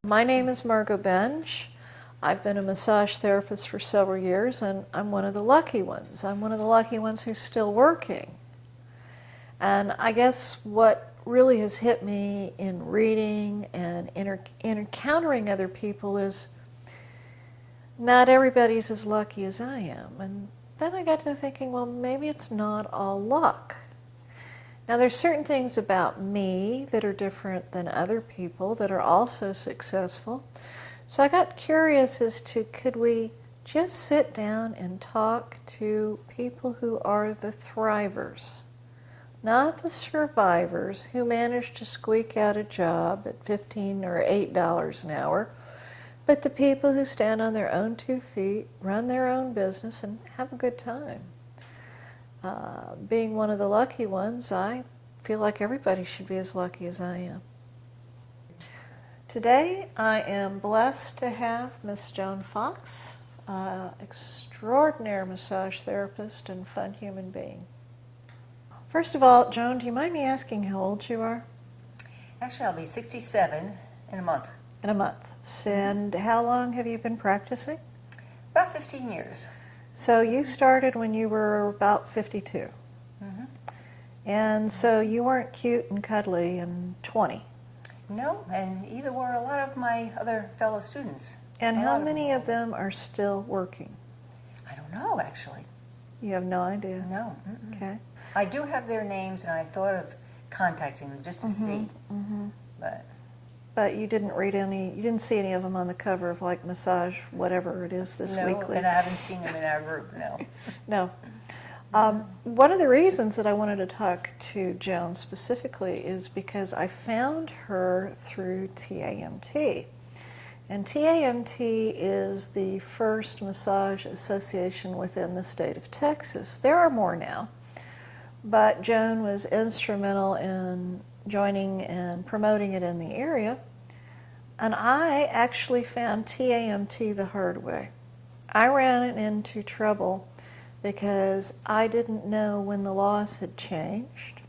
My name is Margot Bench. I've been a massage therapist for several years, and I'm one of the lucky ones. I'm one of the lucky ones who's still working. And I guess what really has hit me in reading and encountering other people is not everybody's as lucky as I am. And then I got to thinking, well, maybe it's not all luck. Now, there's certain things about me that are different than other people that are also successful. So I got curious as to, could we just sit down and talk to people who are the thrivers, not the survivors who managed to squeak out a job at $15 or $8 an hour, but the people who stand on their own 2 feet, run their own business, and have a good time. Being one of the lucky ones, I feel like everybody should be as lucky as I am. Today, I am blessed to have Miss Joan Fox, extraordinary massage therapist and fun human being. First of all, Joan, do you mind me asking how old you are? Actually, I'll be 67 in a month. In a month. And how long have you been practicing? About 15 years. So you started when you were about 52. Mm-hmm. And so you weren't cute and cuddly and 20. No, and either were a lot of my other fellow students. And how many of them are still working? I don't know, actually. You have no idea? No. Mm-mm. Okay. I do have their names, and I thought of contacting them just to see. Mm-hmm. But you didn't read any, you didn't see any of them on the cover of like Massage, whatever it is, this weekly? No, and I haven't seen them in our group, no. No. One of the reasons that I wanted to talk to Joan specifically is because I found her through TAMT. And TAMT is the first massage association within the state of Texas. There are more now, but Joan was instrumental in joining and promoting it in the area. And I actually found TAMT the hard way. I ran into trouble because I didn't know when the laws had changed,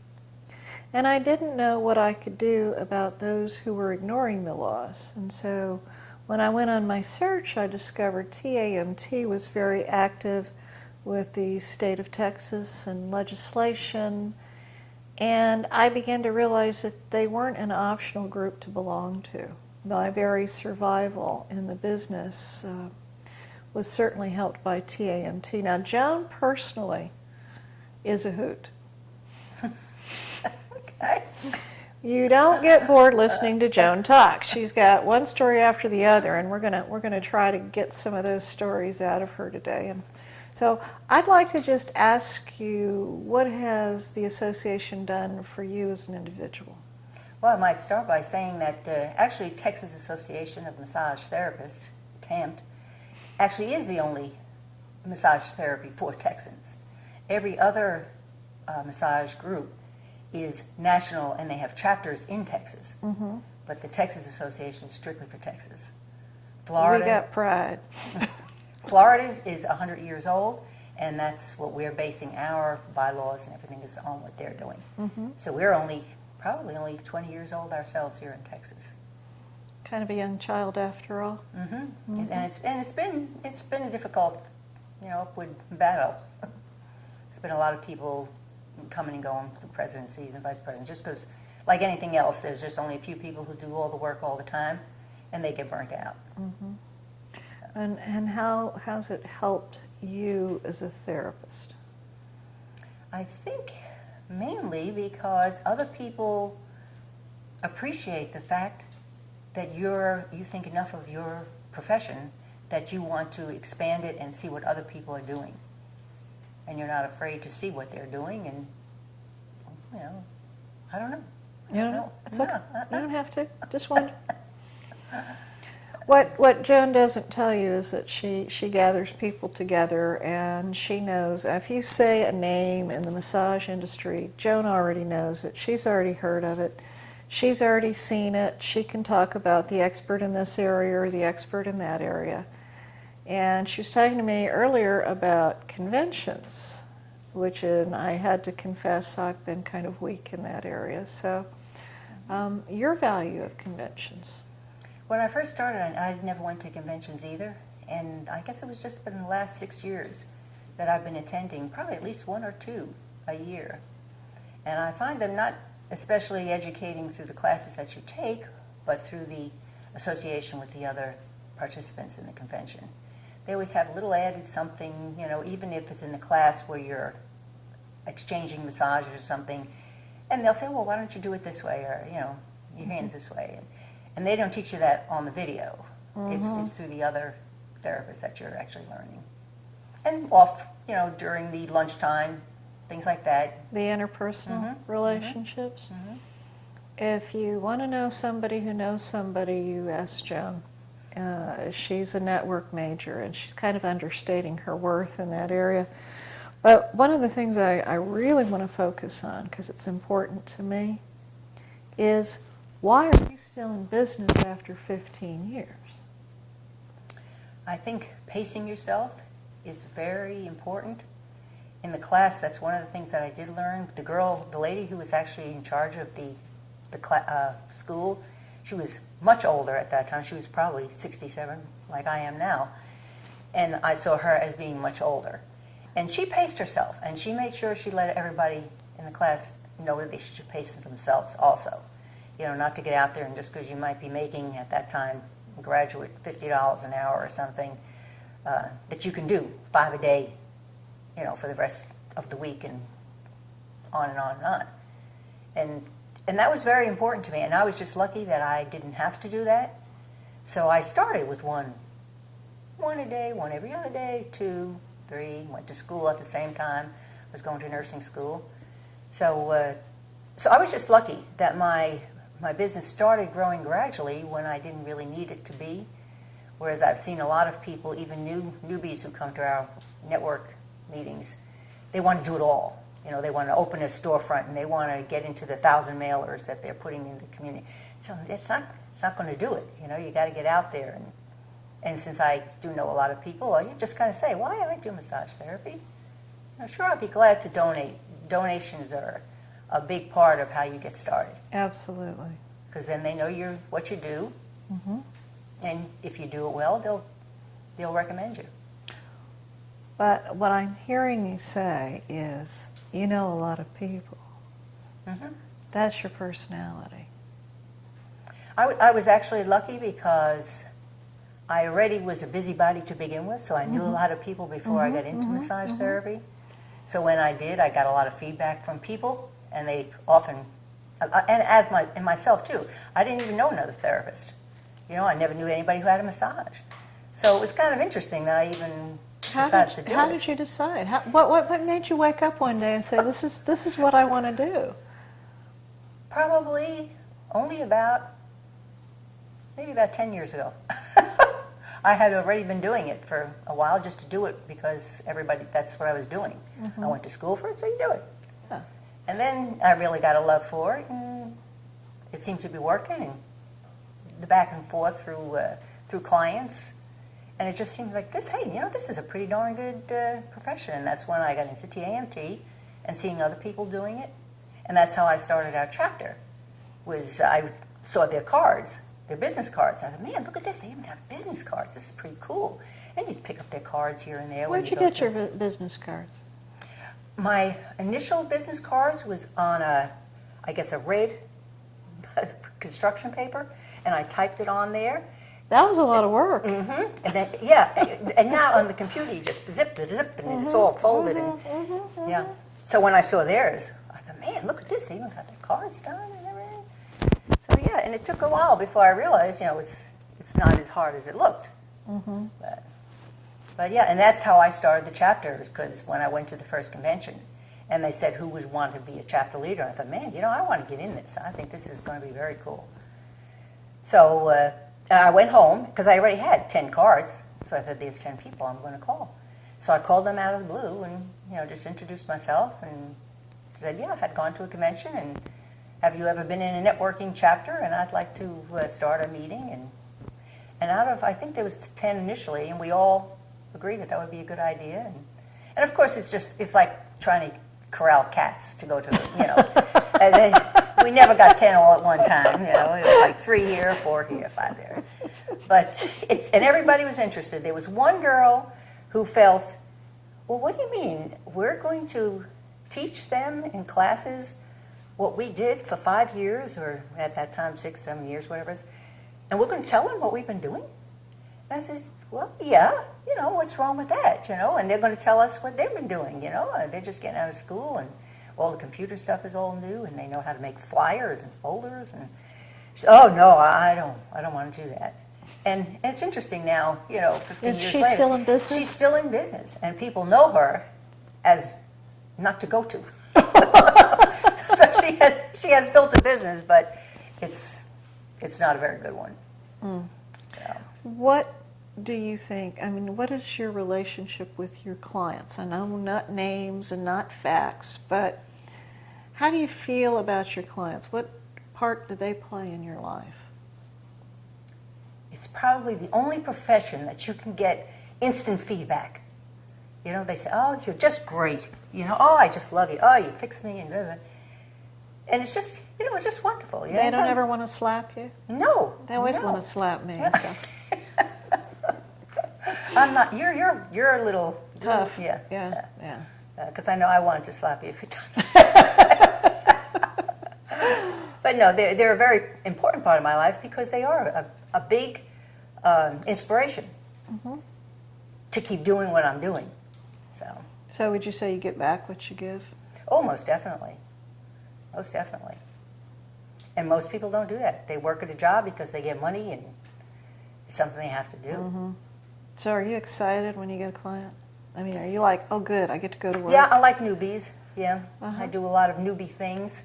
and I didn't know what I could do about those who were ignoring the laws. And so when I went on my search, I discovered TAMT was very active with the state of Texas and legislation, and I began to realize that they weren't an optional group to belong to. My very survival in the business was certainly helped by TAMT. Now, Joan personally is a hoot. Okay. You don't get bored listening to Joan talk. She's got one story after the other, and we're gonna try to get some of those stories out of her today. And so I'd like to just ask you, what has the association done for you as an individual? Well, I might start by saying that actually Texas Association of Massage Therapists, TAMT, actually is the only massage therapy for Texans. Every other massage group is national, and they have chapters in Texas. Mm-hmm. But the Texas Association is strictly for Texas. Florida, We got pride. Florida is 100 years old, and that's what we're basing our bylaws and everything is on what they're doing. Mm-hmm. So we're probably only 20 years old ourselves here in Texas. Kind of a young child after all. Mm-hmm. Mm-hmm. And it's been a difficult, upward battle. There's been a lot of people coming and going through presidencies and vice presidents, just because, like anything else, there's just only a few people who do all the work all the time, and they get burnt out. Mm-hmm. And how's it helped you as a therapist? I think mainly because other people appreciate the fact that you think enough of your profession that you want to expand it and see what other people are doing. And you're not afraid to see what they're doing, and, I don't know. You don't know? It's okay. No. You don't have to. Just wonder. What Joan doesn't tell you is that she gathers people together, and she knows if you say a name in the massage industry, Joan already knows it. She's already heard of it. She's already seen it. She can talk about the expert in this area or the expert in that area. And she was talking to me earlier about conventions, which I had to confess I've been kind of weak in that area. So your value of conventions. When I first started, I never went to conventions either, and I guess it was just been the last 6 years that I've been attending, probably at least one or two a year. And I find them not especially educating through the classes that you take, but through the association with the other participants in the convention. They always have a little added something, you know, even if it's in the class where you're exchanging massages or something, and they'll say, well, why don't you do it this way, or, you know, your hands this way. And they don't teach you that on the video. It's through the other therapists that you're actually learning. And off, you know, during the lunchtime, things like that. The interpersonal relationships. If you want to know somebody who knows somebody, you ask Joan. She's a network major, and she's kind of understating her worth in that area. But one of the things I really want to focus on, because it's important to me, is why are you still in business after 15 years? I think pacing yourself is very important. In the class, that's one of the things that I did learn. The lady who was actually in charge of the school, she was much older at that time. She was probably 67, like I am now. And I saw her as being much older. And she paced herself, and she made sure she let everybody in the class know that they should pace themselves also. You know, not to get out there and just because you might be making, at that time, graduate $50 an hour or something, that you can do 5 a day, you know, for the rest of the week, and on and on and on. And that was very important to me, and I was just lucky that I didn't have to do that. So I started with one a day, one every other day, 2, 3, went to school at the same time, was going to nursing school. So I was just lucky that my business started growing gradually when I didn't really need it to be, whereas I've seen a lot of people, even newbies who come to our network meetings, they want to do it all. You know, they want to open a storefront, and they want to get into the 1,000 mailers that they're putting in the community. So it's not going to do it. You know, you got to get out there. And since I do know a lot of people, you just kind of say, why do I do massage therapy? You know, sure, I'd be glad to donate. Donations are a big part of how you get started. Absolutely. Because then they know what you do, and if you do it well, they'll recommend you. But what I'm hearing you say is, you know a lot of people. That's your personality. I was actually lucky because I already was a busybody to begin with, so I knew a lot of people before I got into massage therapy. So when I did, I got a lot of feedback from people, and they often, and myself too, I didn't even know another therapist. You know, I never knew anybody who had a massage. So it was kind of interesting that I even decided to do it. How did you decide? What made you wake up one day and say, this is what I want to do? Probably only maybe about 10 years ago. I had already been doing it for a while, just to do it because that's what I was doing. I went to school for it, so you do it. Yeah. And then I really got a love for it, and it seemed to be working, and the back and forth through clients. And it just seemed like this is a pretty darn good profession. And that's when I got into TAMT and seeing other people doing it. And that's how I started our chapter, I saw their cards, their business cards. I thought, man, look at this. They even have business cards. This is pretty cool. And you'd pick up their cards here and there. Where'd you get your business cards? My initial business cards was on a red construction paper, and I typed it on there. That was a lot of work. And then, and now on the computer you just zip, and it's all folded. Yeah. So when I saw theirs, I thought, man, look at this. They even got their cards done and everything. So yeah, and it took a while before I realized, it's not as hard as it looked. But yeah, and that's how I started the chapter, because when I went to the first convention, and they said who would want to be a chapter leader, I thought, man, I want to get in this. I think this is going to be very cool. So I went home, because I already had 10 cards, so I thought, there's 10 people I'm going to call. So I called them out of the blue and, just introduced myself and said, yeah, I had gone to a convention, and have you ever been in a networking chapter? And I'd like to start a meeting. And out of, I think there was 10 initially, and we all agreed that would be a good idea. And of course, it's like trying to corral cats to go to, and then we never got 10 all at one time. It was like 3 here, 4 here, 5 there. But and everybody was interested. There was one girl who felt, well, what do you mean? We're going to teach them in classes what we did for 5 years, or at that time 6, 7 years, whatever it is, and we're going to tell them what we've been doing? And I says, well, yeah, what's wrong with that, And they're going to tell us what they've been doing, They're just getting out of school, and all the computer stuff is all new, and they know how to make flyers and folders. And she said, oh, no, I don't want to do that. And it's interesting now, 15 years later. Is she still in business? She's still in business, and people know her as not to go to. So she has built a business, but it's not a very good one. Yeah. What do you think, what is your relationship with your clients? I know not names and not facts, but how do you feel about your clients? What part do they play in your life? It's probably the only profession that you can get instant feedback. They say, oh, you're just great. Oh, I just love you. Oh, you fixed me. And blah, blah. And it's just, it's just wonderful. They don't ever want to slap you? No. They always want to slap me. So. I'm not. You're a little tough. Yeah. Because I know I wanted to slap you a few times. But no, they're a very important part of my life because they are a big inspiration to keep doing what I'm doing. So would you say you get back what you give? Oh, most definitely. Most definitely. And most people don't do that. They work at a job because they get money, and it's something they have to do. Mm-hmm. So are you excited when you get a client? Are you like, oh, good, I get to go to work? Yeah, I like newbies. Yeah, I do a lot of newbie things,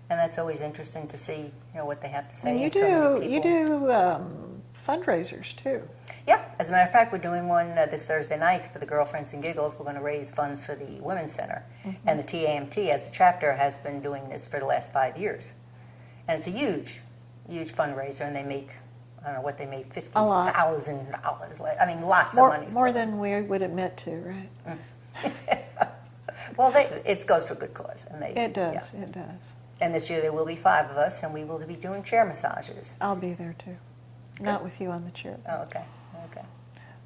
and that's always interesting to see, what they have to say. And you do fundraisers too. Yeah, as a matter of fact, we're doing one this Thursday night for the Girlfriends and Giggles. We're going to raise funds for the Women's Center, and the TAMT as a chapter has been doing this for the last 5 years, and it's a huge, huge fundraiser, and they make. I don't know what they made, $50,000. Lots of money. More than we would admit to, right? Well, it goes for a good cause. It does. And this year there will be 5 of us, and we will be doing chair massages. I'll be there too. Good. Not with you on the chair. Oh, okay.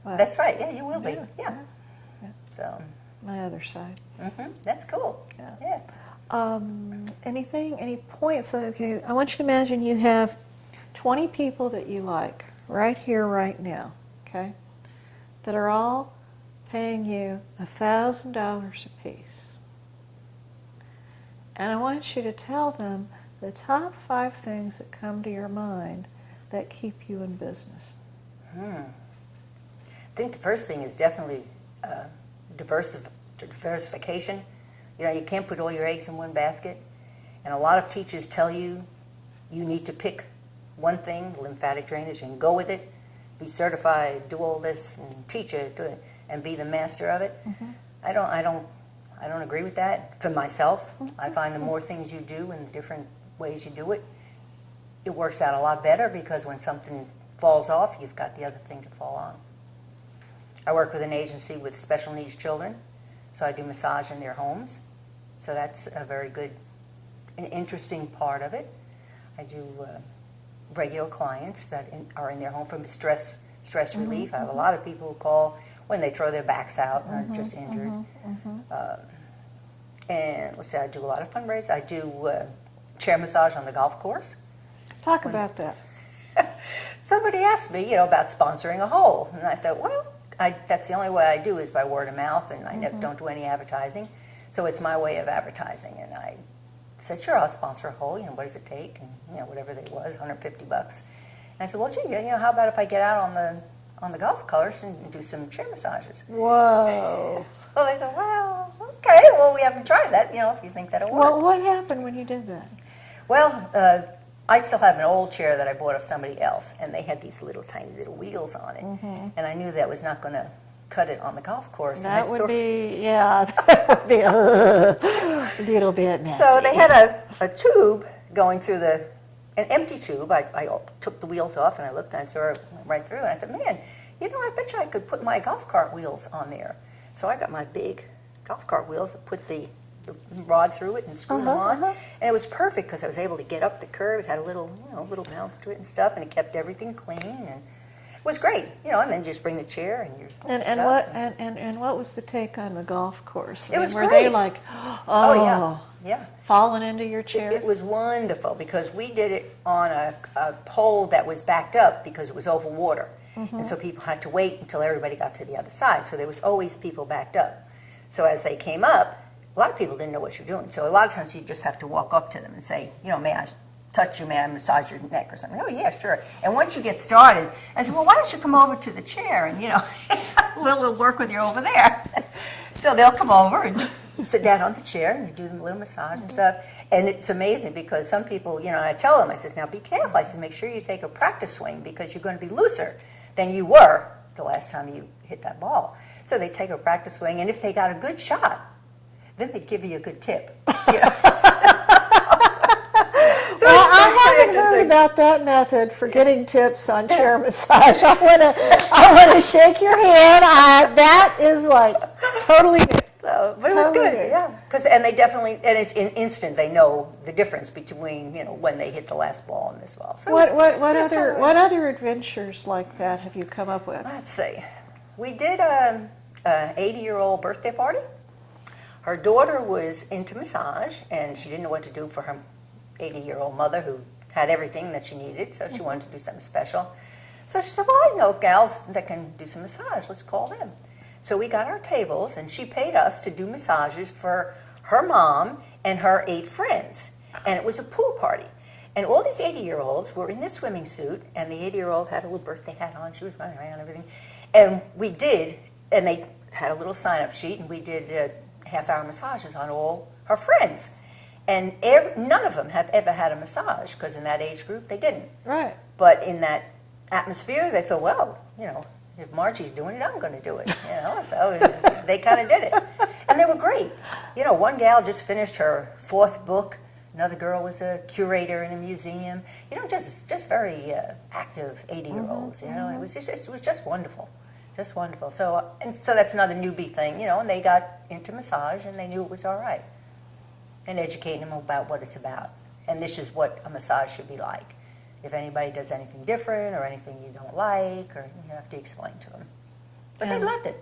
That's right. Yeah, you will be. Yeah. So. My other side. That's cool. Yeah. Any points? Okay, I want you to imagine you have 20 people that you like right here, right now, okay, that are all paying you $1,000 apiece. And I want you to tell them the top 5 things that come to your mind that keep you in business. I think the first thing is definitely diversification. You can't put all your eggs in one basket. And a lot of teachers tell you you need to pick one thing, lymphatic drainage, and go with it. Be certified, do all this, and teach it, and be the master of it. I don't agree with that for myself. I find the more things you do and the different ways you do it, it works out a lot better because when something falls off, you've got the other thing to fall on. I work with an agency with special needs children, so I do massage in their homes. So that's a very good and interesting part of it. I do regular clients that are in their home from stress relief. I have a lot of people who call when they throw their backs out and are just injured. And let's see, I do a lot of fundraisers. I do chair massage on the golf course. Talk about that. Somebody asked me, about sponsoring a hole, and I thought, well, that's the only way I do is by word of mouth, and I don't do any advertising. So it's my way of advertising, and I said, sure, I'll sponsor a hole. What does it take? And whatever it was, $150. And I said, well, gee, how about if I get out on the golf course and do some chair massages? Whoa. So they said, well, okay, well, we haven't tried that. If you think that'll work. Well, what happened when you did that? Well, I still have an old chair that I bought of somebody else, and they had these tiny little wheels on it, and I knew that was not going to cut it on the golf course. That would be a little bit messy. So they had a tube going through an empty tube. I took the wheels off, and I looked, and I saw it right through, and I thought, man, I bet you I could put my golf cart wheels on there. So I got my big golf cart wheels, put the rod through it and screwed them on, and it was perfect because I was able to get up the curve. It had a little bounce to it and stuff, and it kept everything clean. And was great, you know, and then just bring the chair and your And stuff. what was the take on the golf course? It was were great. they like, Oh, yeah, yeah. falling into your chair? It was wonderful because we did it on a pole that was backed up because it was over water. And so people had to wait until everybody got to the other side. So there was always people backed up. So as they came up, a lot of people didn't know what you're doing. So a lot of times you just have to walk up to them and say, you know, may I touch you, may I massage your neck or something? Oh, yeah, sure. And once you get started, I said, well, why don't you come over to the chair and, you know, we'll work with you over there. So they'll come over and sit down on the chair and you do them a little massage and stuff. And it's amazing because some people, you know, I tell them, I says, now be careful. I says, make sure you take a practice swing because you're going to be looser than you were the last time you hit that ball. So they take a practice swing, and if they got a good shot, then they give you a good tip. Yeah. So Well, I haven't interesting. heard about that method for getting tips on chair massage. I want to shake your hand. That is like totally new. So, but it was Totally good, good. yeah. And they definitely, and it's in instant. They know the difference between, you know, when they hit the last ball and this ball. So What it was other kinda- what other adventures like that have you come up with? Let's see. We did an 80-year-old birthday party. Her daughter was into massage, and she didn't know what to do for her 80-year-old mother who had everything that she needed, so she wanted to do something special. So she said, well, I know gals that can do some massage. Let's call them. So we got our tables, and she paid us to do massages for her mom and her 8 friends. And it was a pool party. And all these 80-year-olds were in this swimming suit, and the 80-year-old had a little birthday hat on. She was running around and everything. And we did, and they had a little sign-up sheet, and we did half-hour massages on all her friends. And none of them have ever had a massage, because in that age group, they didn't. Right. But in that atmosphere, they thought, well, you know, if Margie's doing it, I'm going to do it. You know, so they kind of did it. And they were great. You know, one gal just finished her 4th book. Another girl was a curator in a museum. You know, just very active 80-year-olds. You know, it was just wonderful, just wonderful. So that's another newbie thing. You know, and they got into massage and they knew it was all right. And educating them about what it's about. And this is what a massage should be like. If anybody does anything different or anything you don't like, or you have to explain to them. But they loved it.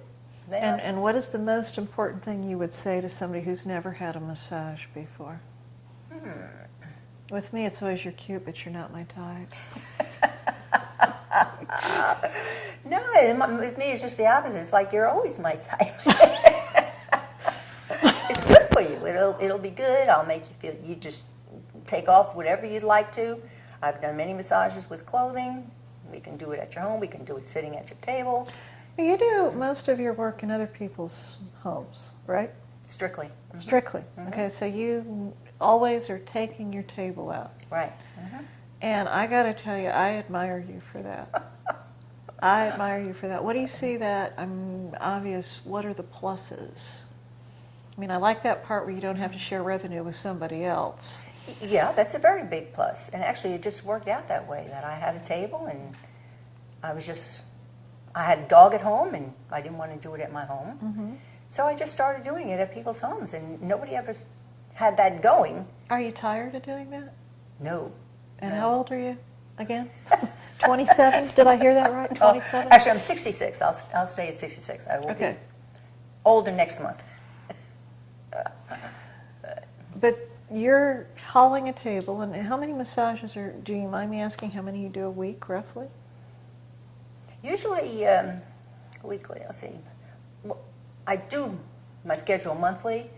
And what is the most important thing you would say to somebody who's never had a massage before? With me, it's always you're cute, but you're not my type. No, with me it's just the opposite. It's like you're always my type. It's good for you. It'll be good. I'll make you feel. You just take off whatever you'd like to. I've done many massages with clothing. We can do it at your home. We can do it sitting at your table. You do most of your work in other people's homes, right? Strictly. Strictly. Okay, so you always are taking your table out. Right. And I got to tell you, I admire you for that. I admire you for that. What do you see that, obvious, what are the pluses? I mean, I like that part where you don't have to share revenue with somebody else. Yeah, that's a very big plus. And actually, it just worked out that way, that I had a table and I had a dog at home and I didn't want to do it at my home. So I just started doing it at people's homes and nobody ever had that going. Are you tired of doing that? No. And No. how old are you again? 27? Did I hear that right? 27? Actually, I'm 66. I'll stay at 66. I will Okay. be older next month. But you're hauling a table, and how many massages do you mind me asking how many you do a week, roughly? Usually weekly, let's see. Well, I do my schedule monthly,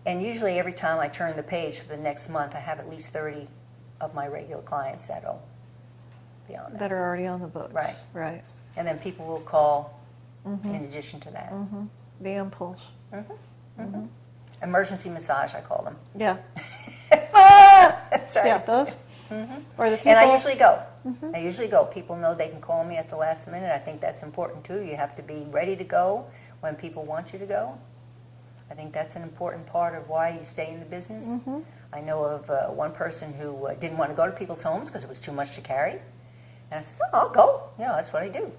and usually every time I turn the page for the next month, I have at least 30 of my regular clients that'll be on that. That are already on the books. Right. Right. And then people will call in addition to that. The impulse. Emergency massage, I call them. Yeah. That's right. Yeah, those. Or the people. And I usually go. I usually go. People know they can call me at the last minute. I think that's important too. You have to be ready to go when people want you to go. I think that's an important part of why you stay in the business. I know of one person who didn't want to go to people's homes because it was too much to carry. And I said, oh, I'll go. You know, that's what I do.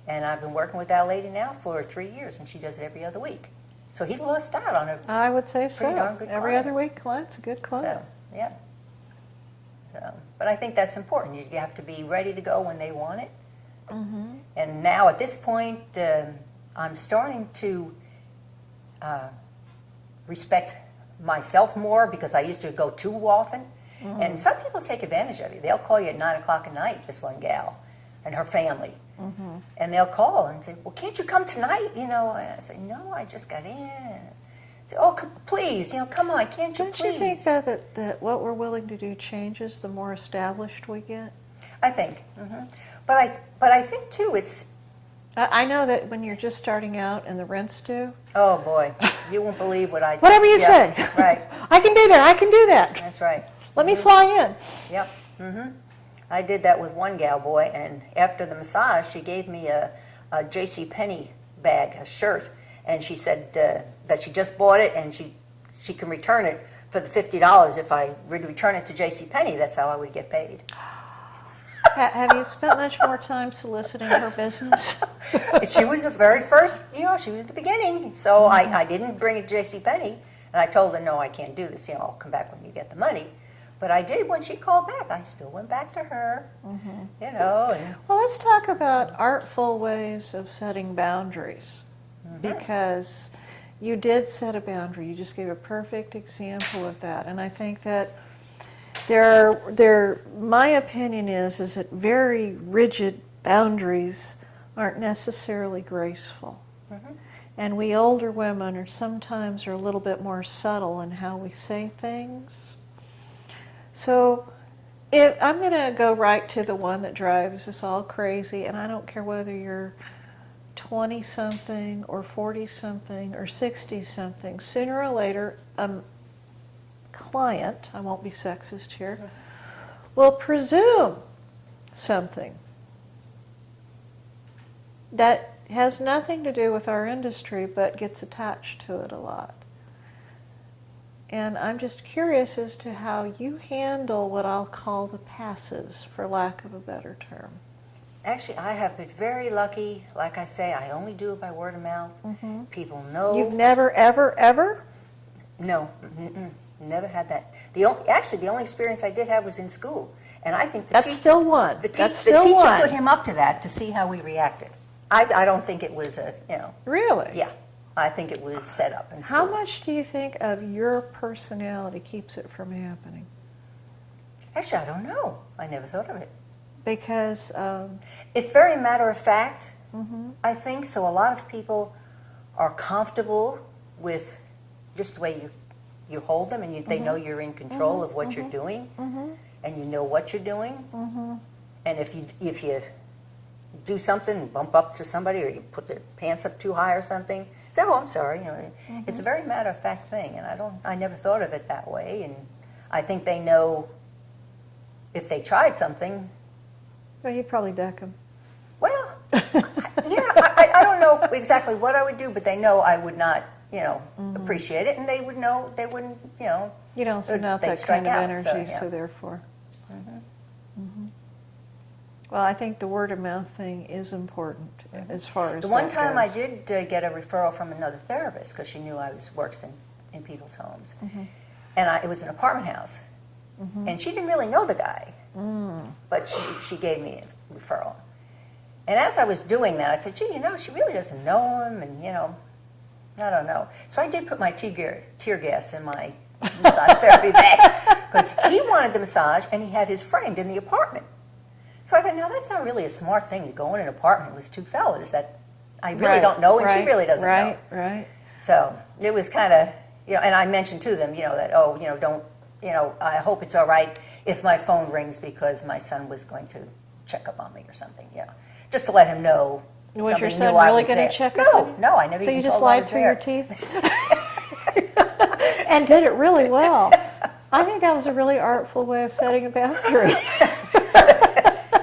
And I've been working with that lady now for 3 years, and she does it every other week. So he lost out on a I would say so. pretty darn good Every client. other week, client's a good client. So, yeah. So, but I think that's important. You have to be ready to go when they want it. And now at this point, I'm starting to respect myself more because I used to go too often. And some people take advantage of you. They'll call you at 9 o'clock at night, this one gal and her family. And they'll call and say, well, can't you come tonight? You know, and I say, no, I just got in. And say, oh, please, you know, come on, can't you Don't please? you think, though, that what we're willing to do changes the more established we get? I think. But I think, too, it's... I know that when you're just starting out and the rent's due. Oh, boy. You won't believe what I do. Whatever you say. Right. I can do that. I can do that. That's right. Let me fly in. Yep. I did that with one gal, boy, and after the massage, she gave me a J.C. Penney bag, a shirt, and she said that she just bought it and she can return it for the $50 if I would return it to J.C. Penney. That's how I would get paid. Have you spent much more time soliciting her business? She was the very first, you know, she was the beginning. So I didn't bring it to J.C. Penney, and I told her, no, I can't do this. You know, I'll come back when you get the money. But I did when she called back. I still went back to her, you know. And Well, let's talk about artful ways of setting boundaries. Because you did set a boundary. You just gave a perfect example of that. And I think that my opinion is that very rigid boundaries aren't necessarily graceful. And we older women are sometimes a little bit more subtle in how we say things. So I'm going to go right to the one that drives us all crazy, and I don't care whether you're 20-something or 40-something or 60-something. Sooner or later, a client, I won't be sexist here, will presume something that has nothing to do with our industry but gets attached to it a lot. And I'm just curious as to how you handle what I'll call the passes, for lack of a better term. actually, I have been very lucky. Like I say, I only do it by word of mouth. People know. You've never, ever, ever? No, never had that. The only experience I did have was in school. And I think That's still one. the That's teacher still one. put him up to that to see how we reacted. I don't think it was Really? yeah. I think it was set up in school. How much do you think of your personality keeps it from happening? Actually, I don't know. I never thought of it. Because It's very matter of fact, I think. So a lot of people are comfortable with just the way you hold them, and they know you're in control of what you're doing, and you know what you're doing. And if you do something, bump up to somebody, or you put their pants up too high or something, say, "Oh, I'm sorry." It's a very matter of fact thing, and I never thought of it that way. And I think they know if they tried something. well, you'd probably deck them. Well, I don't know exactly what I would do, but they know I would not, appreciate it, and they would know they wouldn't, You don't send out they'd that strike kind of out, energy, so, so therefore. Well, I think the word of mouth thing is important as far as The one that time goes. I did get a referral from another therapist because she knew I worked in people's homes, and it was an apartment house, and she didn't really know the guy, but she gave me a referral. And as I was doing that, I thought, gee, she really doesn't know him, and I don't know. So I did put my tear gas in my massage therapy bag because he wanted the massage, and he had his friend in the apartment. So I thought, no, that's not really a smart thing to go in an apartment with two fellas that I really don't know, and she really doesn't know. Right. So it was kind of, and I mentioned to them, that, don't, I hope it's all right if my phone rings because my son was going to check up on me or something, just to let him know. Was your somebody son knew I really was going there. to check up on you? No, I never So even you just told I lied was through there. your teeth? And did it really well. I think that was a really artful way of setting a boundary.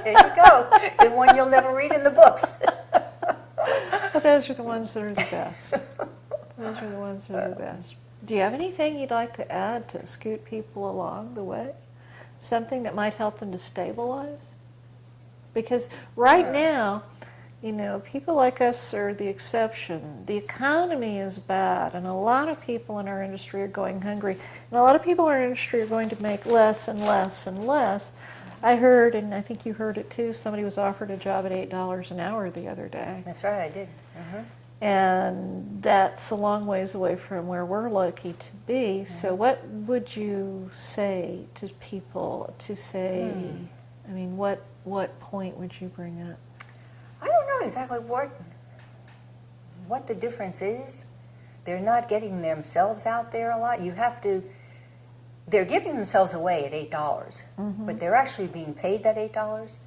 There you go. The one you'll never read in the books. But those are the ones that are the best. Those are the ones that are the best. Do you have anything you'd like to add to scoot people along the way? Something that might help them to stabilize? Because right now, people like us are the exception. The economy is bad, and a lot of people in our industry are going hungry. And a lot of people in our industry are going to make less and less and less. I heard, and I think you heard it too, somebody was offered a job at $8 an hour the other day. That's right, I did. And that's a long ways away from where we're lucky to be. So what would you say to people to say, I mean, what point would you bring up? I don't know exactly what the difference is. They're not getting themselves out there a lot. You have to, they're giving themselves away at $8, but they're actually being paid that $8.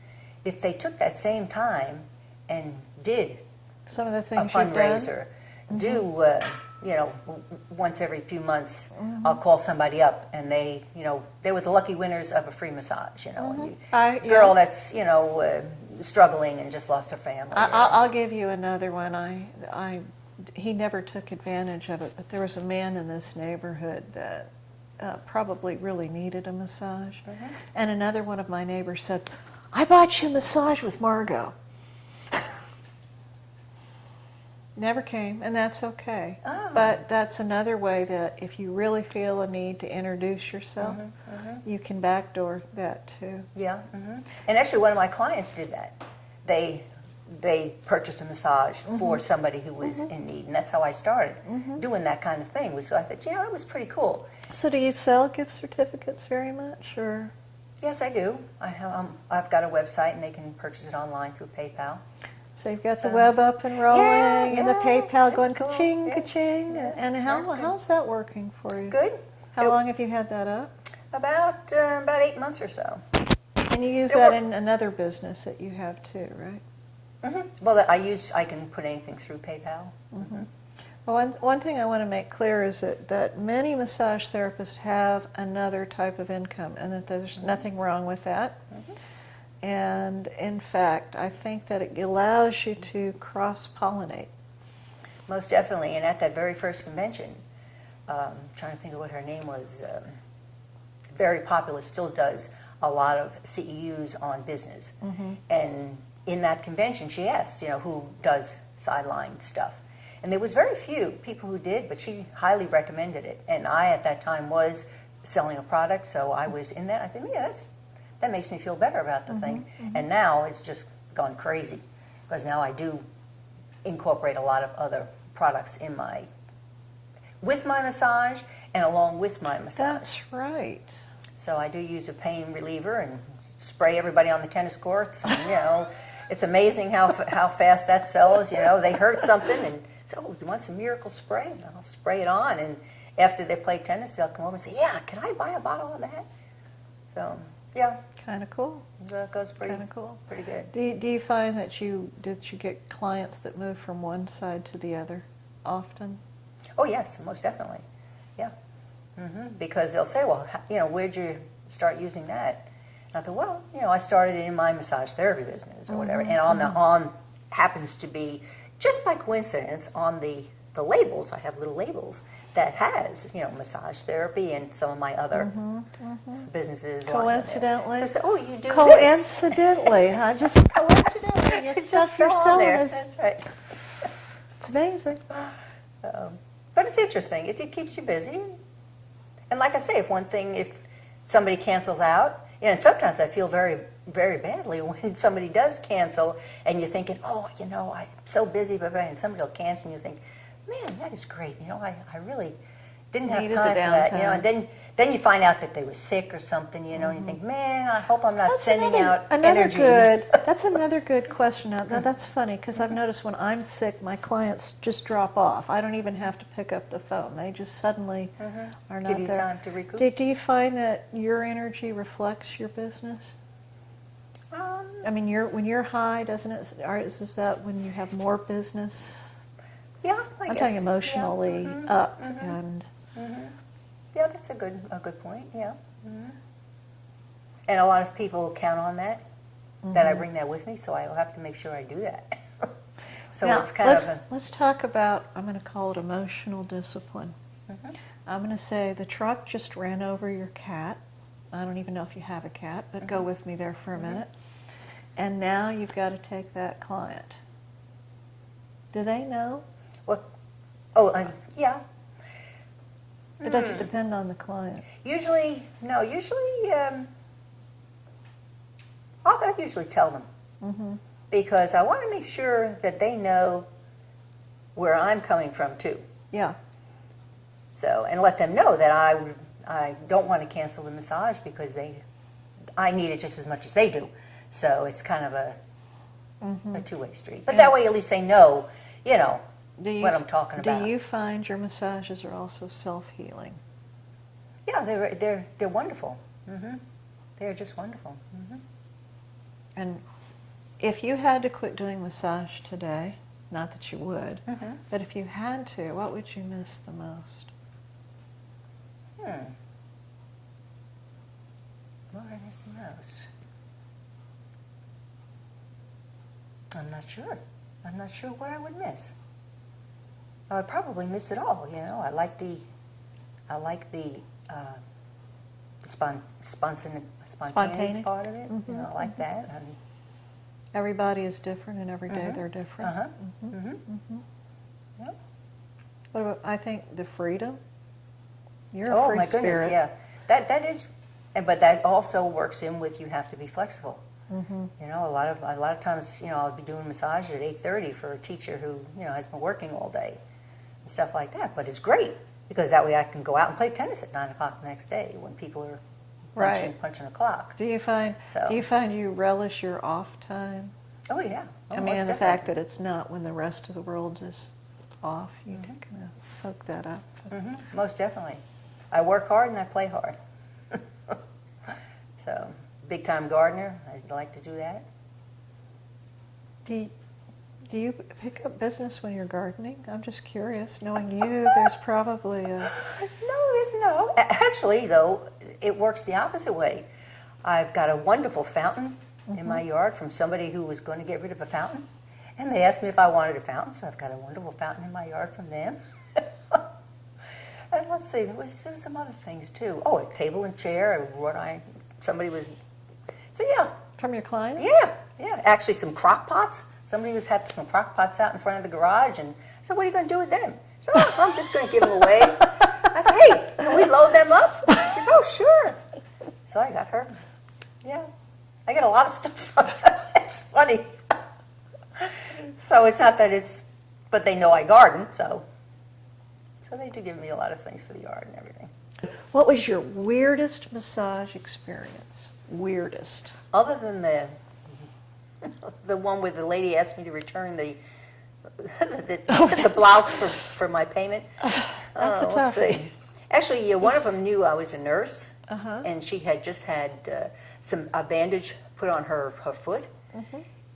If they took that same time and did Some of the a things you've done? fundraiser, do, you know, once every few months, I'll call somebody up and they, you know, they were the lucky winners of a free massage, you know, and girl that's, you know, struggling and just lost her family. I'll give you another one. He never took advantage of it, but there was a man in this neighborhood that probably really needed a massage. And another one of my neighbors said, I bought you a massage with Margot. Never came, and that's okay. But that's another way that if you really feel a need to introduce yourself, you can backdoor that too. Yeah. And actually one of my clients did that. They purchased a massage for somebody who was in need, and that's how I started doing that kind of thing. So I thought, you know, it was pretty cool. So do you sell gift certificates very much, or? Yes, I do. I've got a website, and they can purchase it online through PayPal. So you've got the web up and rolling, and the PayPal going cool. ka-ching, Yeah. ka-ching. And how's that working for you? Good. How long have you had that up? About 8 months or so. And you use that in another business that you have too, right? Well, I can put anything through PayPal. Well, one thing I want to make clear is that many massage therapists have another type of income, and that there's nothing wrong with that. And in fact, I think that it allows you to cross-pollinate. Most definitely. And at that very first convention, trying to think of what her name was, very popular, still does a lot of CEUs on business. And in that convention, she asked, you know, who does sideline stuff. And there was very few people who did, but she highly recommended it. And I, at that time, was selling a product, so I was in that. I think, yeah, that makes me feel better about the thing. And now it's just gone crazy, because now I do incorporate a lot of other products with my massage and along with my massage. That's right. So I do use a pain reliever and spray everybody on the tennis courts. And, you know, it's amazing how fast that sells. You know, they hurt something and say, oh, you want some miracle spray? And I'll spray it on. And after they play tennis, they'll come over and say, yeah, can I buy a bottle of that? So, yeah. Kind of cool. That goes pretty good. Do you find that you get clients that move from one side to the other often? Oh, yes, most definitely. Yeah. Because they'll say, well, you know, where'd you start using that? And I thought, well, you know, I started in my massage therapy business or whatever. And on happens to be, just by coincidence, on the labels, I have little labels that has, you know, massage therapy and some of my other businesses. Coincidentally? So I said, oh, you do Coincidentally, huh? Just coincidentally. It's stuff you're selling. That's right. It's amazing. But it's interesting. It keeps you busy. And like I say, if somebody cancels out, you know, sometimes I feel very, very badly when somebody does cancel and you're thinking, oh, you know, I'm so busy, and somebody will cancel and you think, man, that is great. You know, I really didn't have time for that. You know, and then you find out that they were sick or something, you know, and you think, man, I hope I'm not sending out energy. That's another good question. Now, that's funny, because I've noticed when I'm sick, my clients just drop off. I don't even have to pick up the phone. They just suddenly are not there. Give you time to recoup. Do you find that your energy reflects your business? I mean, when you're high, doesn't it? Is that when you have more business? Yeah, I guess. I'm talking emotionally up and. Yeah, that's a good point. Yeah. And a lot of people count on that I bring that with me, so I'll have to make sure I do that. So now, it's kind of let's talk about, I'm going to call it emotional discipline. I'm going to say the truck just ran over your cat. I don't even know if you have a cat, but go with me there for a minute. And now you've got to take that client. Do they know? What? Oh, yeah. It doesn't depend on the client. Usually, no. Usually, usually tell them because I want to make sure that they know where I'm coming from too. Yeah. So, and let them know that I don't want to cancel the massage because I need it just as much as they do. So it's kind of a two-way street. But that way at least they know, what I'm talking about. Do you find your massages are also self-healing? Yeah, they're wonderful. They're just wonderful. And if you had to quit doing massage today, not that you would, but if you had to, what would you miss the most? What would I miss the most? I'm not sure. I'm not sure what I would miss. I would probably miss it all. I like the spontaneous part of it. I like that. Everybody is different, and every day they're different. Yep. What about, I think, the freedom? You're a Oh free my spirit. goodness, yeah. That is, but that also works in with you have to be flexible. A lot of times, I'll be doing massages at 8:30 for a teacher who has been working all day and stuff like that. But it's great because that way I can go out and play tennis at 9 o'clock the next day when people are punching the clock. Do you find you relish your off time? Oh yeah. Oh, I mean, and the fact that it's not when the rest of the world is off, you kind of soak that up. Most definitely. I work hard and I play hard. So, big time gardener. I'd like to do that. Do you pick up business when you're gardening? I'm just curious. Knowing you, there's probably a... No. Actually, though, it works the opposite way. I've got a wonderful fountain in my yard from somebody who was going to get rid of a fountain. And they asked me if I wanted a fountain, so I've got a wonderful fountain in my yard from them. And let's see, there was some other things, too. Oh, a table and chair, somebody was... So, yeah. From your clients? Yeah. Actually, some crock pots. Somebody had some crock pots out in front of the garage, and I said, what are you going to do with them? So, I'm just going to give them away. I said, hey, can we load them up? She said, oh, sure. So I got her. Yeah. I get a lot of stuff from her. It's funny. So it's not that but they know I garden, so they do give me a lot of things for the yard and everything. What was your weirdest massage experience? Weirdest? Other than the one where the lady asked me to return the blouse for my payment. That's a toughie. Actually, one of them knew I was a nurse, and she had just had a bandage put on her foot,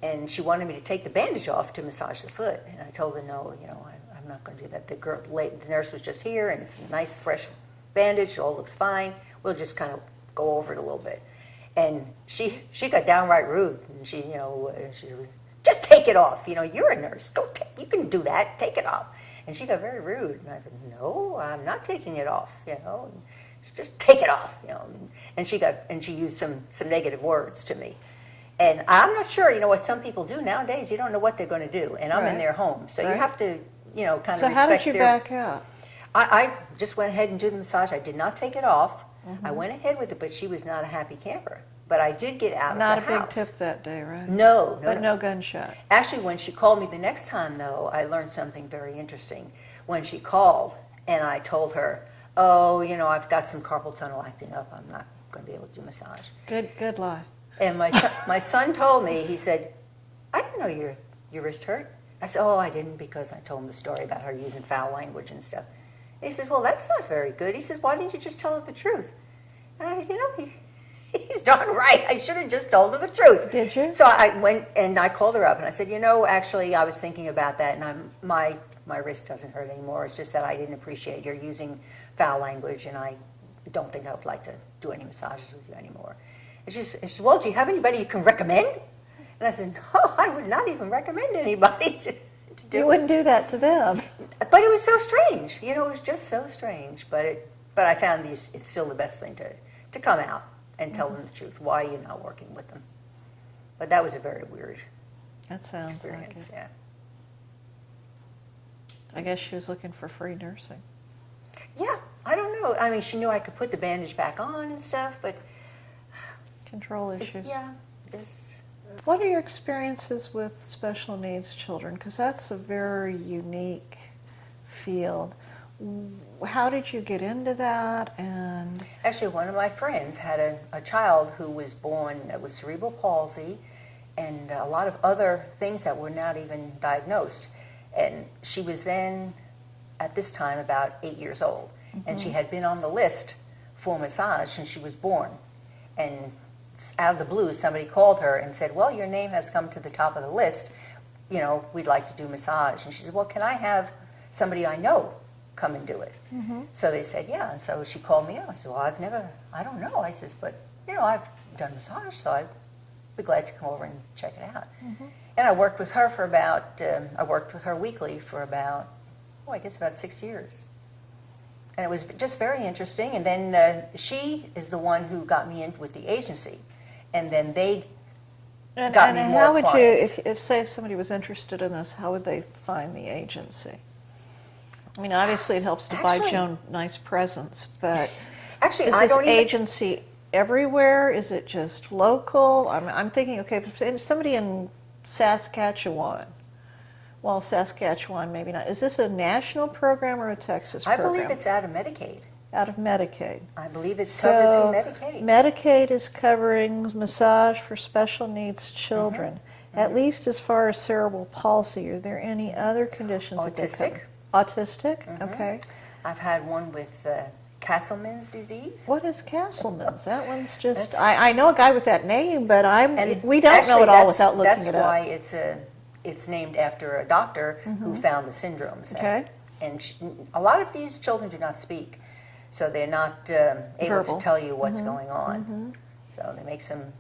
and she wanted me to take the bandage off to massage the foot. And I told her, no, I'm not going to do that. The nurse was just here, and it's a nice, fresh bandage. It all looks fine. We'll just kind of go over it a little bit. And she got downright rude, and she said, just take it off. You're a nurse. You can do that. Take it off. And she got very rude. And I said, no, I'm not taking it off. Just take it off. And she used some negative words to me. And I'm not sure. What some people do nowadays. You don't know what they're going to do. And I'm in their home, so you have to, kind of respect their. So how did you back out? I just went ahead and did the massage. I did not take it off. I went ahead with it, but she was not a happy camper. But I did get out of the house. Not a big tip that day, right? No. But no gunshot. Actually, when she called me the next time, though, I learned something very interesting. When she called and I told her, oh, I've got some carpal tunnel acting up. I'm not going to be able to do massage. Good lie. And my son told me, he said, I didn't know your wrist hurt. I said, oh, I didn't, because I told him the story about her using foul language and stuff. And he says, well, that's not very good. He says, why didn't you just tell her the truth? And I said, he's darn right. I should have just told her the truth. Did you? So I went and I called her up and I said, actually, I was thinking about that, and my wrist doesn't hurt anymore. It's just that I didn't appreciate your using foul language, and I don't think I would like to do any massages with you anymore. And she said, well, do you have anybody you can recommend? And I said, no, I would not even recommend anybody to do You wouldn't do that to them. But it was so strange. It was just so strange. But I found it's still the best thing to come out and tell them the truth, why you're not working with them. But that was a very weird experience. Like it. Yeah. I guess she was looking for free nursing. Yeah, I don't know. I mean, she knew I could put the bandage back on and stuff, but Control issues. yeah, What are your experiences with special needs children? Because that's a very unique field. How did you get into that? And Actually, one of my friends had a child who was born with cerebral palsy and a lot of other things that were not even diagnosed. And she was then, at this time, about 8 years old. And she had been on the list for massage since she was born. And out of the blue, somebody called her and said, well, your name has come to the top of the list. You know, we'd like to do massage. And she said, well, can I have somebody I know come and do it? So they said, yeah. And so she called me up. I said, well, I don't know. I says, but, you know, I've done massage, so I'd be glad to come over and check it out. And I worked with her for about, I worked with her weekly for about, I guess about 6 years. And it was just very interesting. And then she is the one who got me in with the agency. And then they got me more how would clients. you, if say if somebody was interested in this, how would they find the agency? I mean, obviously it helps to buy Actually- Joan nice presents, but Actually, is I this don't even... agency everywhere? Is it just local? I'm thinking, okay, if somebody in Saskatchewan, well, Saskatchewan maybe not. Is this a national program or a Texas I program? believe it's out of Medicaid. Out of Medicaid. I believe it's covered So through Medicaid. Medicaid is covering massage for special needs children, at least as far as cerebral palsy. Are there any other conditions that they cover? Autistic? Okay. I've had one with Castleman's disease. What is Castleman's? That one's just, That's- I know a guy with that name, but And we don't know actually, it all that's- without looking it That's why up. it's named after a doctor who found the syndromes. Okay. And a lot of these children do not speak, so they're not able Verbal. to tell you what's going on. So they make some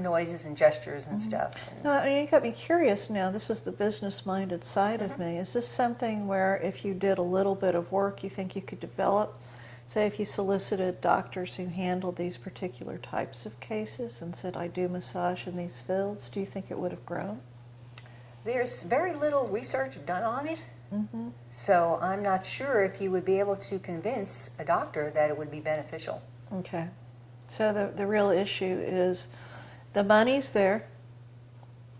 noises and gestures and stuff. And No, I mean, you got me curious now. This is the business-minded side of me. Is this something where if you did a little bit of work, you think you could develop? Say if you solicited doctors who handled these particular types of cases and said, I do massage in these fields, do you think it would have grown? There's very little research done on it, so I'm not sure if you would be able to convince a doctor that it would be beneficial. Okay. So the real issue is the money's there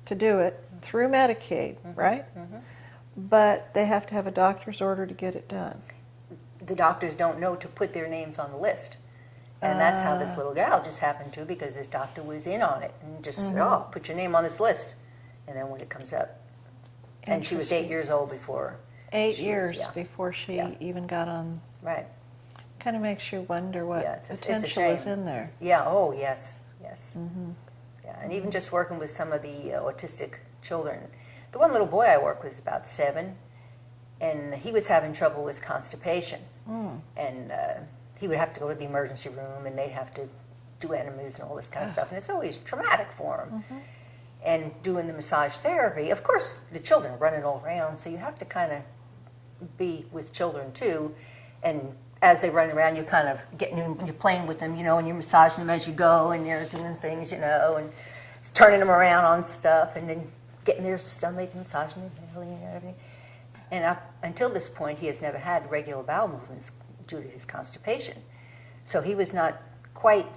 to do it through Medicaid, right? But they have to have a doctor's order to get it done. The doctors don't know to put their names on the list. And that's how this little gal just happened to, because this doctor was in on it and just said, oh, put your name on this list. And then when it comes up, and she was 8 years old before. 8 she years was, yeah. before she Yeah. even got on. Right. Kind of makes you wonder what Yeah, it's a potential is shame. in there. Yeah, oh, yes, yes. Yeah, and even just working with some of the autistic children. The one little boy I work with is about 7, and he was having trouble with constipation. And he would have to go to the emergency room, and they'd have to do enemas and all this kind of stuff, and it's always traumatic for him. And doing the massage therapy, of course, the children are running all around, so you have to kind of be with children too, and as they run around, you're kind of you're playing with them, you know, and you're massaging them as you go, and you're doing things, you know, and turning them around on stuff, and then getting their stomach and massaging their belly and everything. And until this point, he has never had regular bowel movements due to his constipation. So he was not quite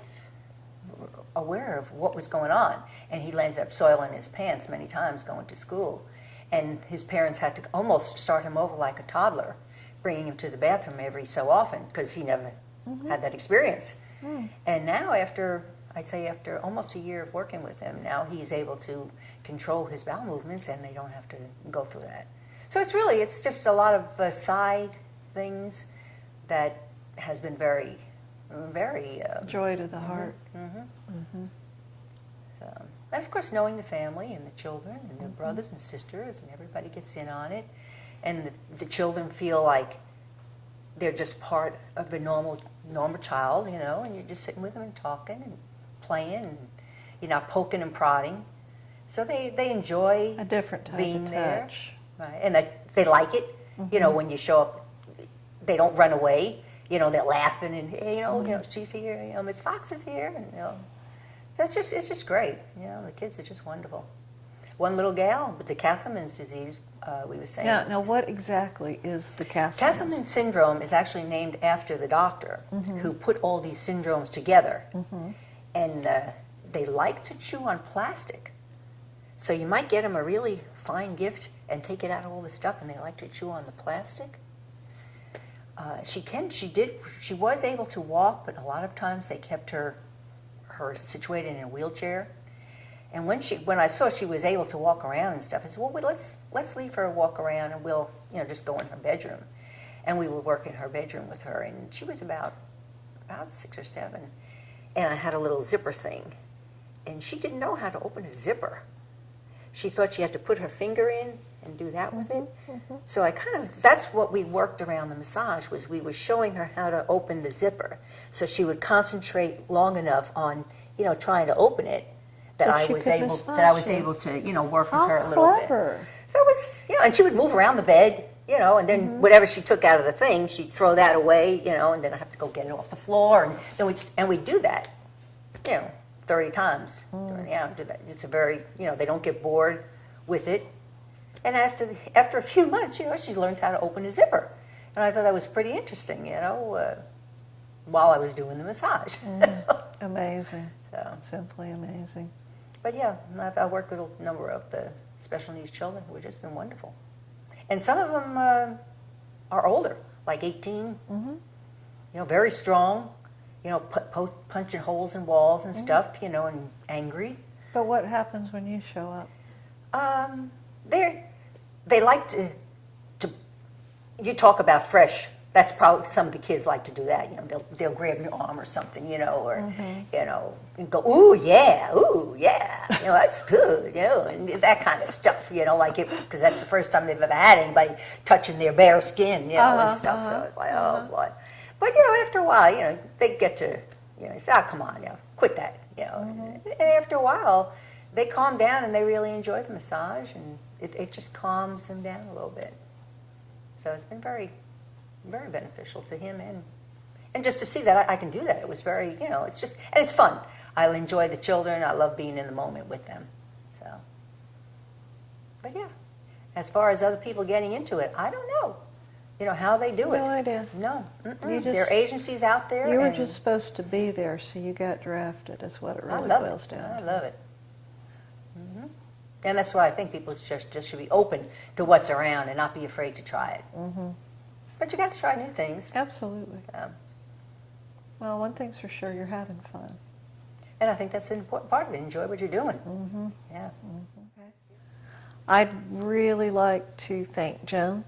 aware of what was going on. And he ended up soiling his pants many times going to school. And his parents had to almost start him over like a toddler, bringing him to the bathroom every so often, because he never had that experience. And now I'd say after almost a year of working with him, now he's able to control his bowel movements, and they don't have to go through that. So it's just a lot of side things that has been very, very... Joy to the heart. So, and of course, knowing the family and the children and their brothers and sisters, and everybody gets in on it. And the children feel like they're just part of a normal child, you know, and you're just sitting with them and talking and playing, and you're not poking and prodding. So they enjoy A different type being of there. touch. Right, and they like it. You know, when you show up, they don't run away. You know, they're laughing and, hey, you know, she's here. You know, Miss Fox is here, and you know, so it's just great. You know, the kids are just wonderful. One little gal with the Castleman's disease, we were saying. Yeah. Now, what exactly is the Castleman's? Castleman's syndrome is actually named after the doctor who put all these syndromes together, and they like to chew on plastic. So you might get them a really fine gift and take it out of all the stuff, and they like to chew on the plastic. She was able to walk, but a lot of times they kept her situated in a wheelchair. And when I saw she was able to walk around and stuff, I said, well, let's leave her walk around, and we'll just go in her bedroom. And we would work in her bedroom with her, and she was about 6 or 7, and I had a little zipper thing, and she didn't know how to open a zipper. She thought she had to put her finger in and do that with it. So that's what we worked around the massage, was we were showing her how to open the zipper. So she would concentrate long enough on, trying to open it, that I was able to, work with her a little bit. So it was, and she would move around the bed, and then whatever she took out of the thing, she'd throw that away, and then I have to go get it off the floor, and then we'd do that, 30 times during the hour. Do that. It's a very, they don't get bored with it. And after a few months, she learned how to open a zipper, and I thought that was pretty interesting, while I was doing the massage. Amazing. So. Simply amazing. But yeah, I've worked with a number of the special needs children who have just been wonderful. And some of them are older, like 18, very strong, punching holes in walls and stuff, and angry. But what happens when you show up? They like to, you talk about fresh. That's probably, some of the kids like to do that. They'll grab your arm or something, or and go, ooh yeah, that's good, and that kind of stuff, like it, because that's the first time they've ever had anybody touching their bare skin, and stuff. So it's like, oh boy. But after a while, they get to, say, oh come on, quit that, And after a while, they calm down and they really enjoy the massage, and it just calms them down a little bit. So it's been very beneficial to him, and just to see that I can do that. It was very, it's just, and it's fun. I enjoy the children. I love being in the moment with them. So, but yeah, as far as other people getting into it, I don't know. How they do it. No idea. No. There are agencies out there. You were just supposed to be there, so you got drafted, is what it really boils down to. I love it. And that's why I think people just should be open to what's around and not be afraid to try it. But you got to try new things. Absolutely. Well, one thing's for sure, you're having fun. And I think that's an important part of it. Enjoy what you're doing. Yeah. Okay. I'd really like to thank Joan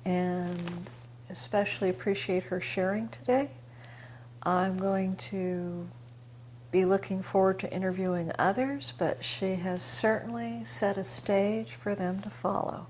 and especially appreciate her sharing today. I'm going to be looking forward to interviewing others, but she has certainly set a stage for them to follow.